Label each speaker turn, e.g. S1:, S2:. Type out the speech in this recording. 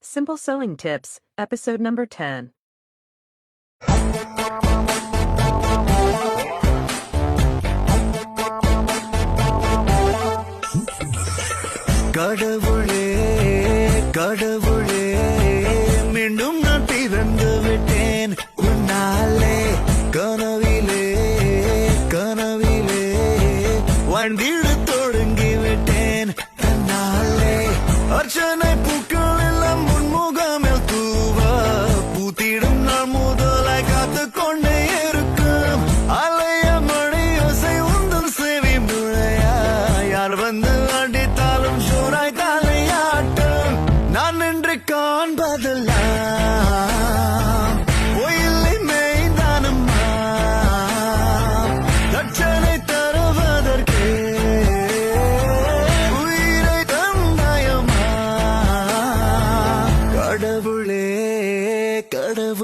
S1: Simple Sewing Tips, episode number 10.
S2: கடவுளே கடவுளே மீண்டும் நான் பிறந்து விட்டேன் உன்னாலே கனவிலே கனவிலே வாழ்ந்திட தொடங்கி விட்டேன் தன்னாலே அர்ச்சனை பூக்கள் எல்லாம் முன்முகமேல் தூவ பூத்திடும் நாள் முதலாய் காத்து கொண்டே இருக்கும் அலைய மழை ஓசை உந்தன் செவி முழையா யார் வந்து அடித்தாலும் சோராய் தலையாட்டம் நான் என்று காண்பதெல்லாம் ஒயிலை மெய்தானம்மா தட்சணை தருவதற்கே உயிரை தந்தாயம்மா கடவுளே கடவுளே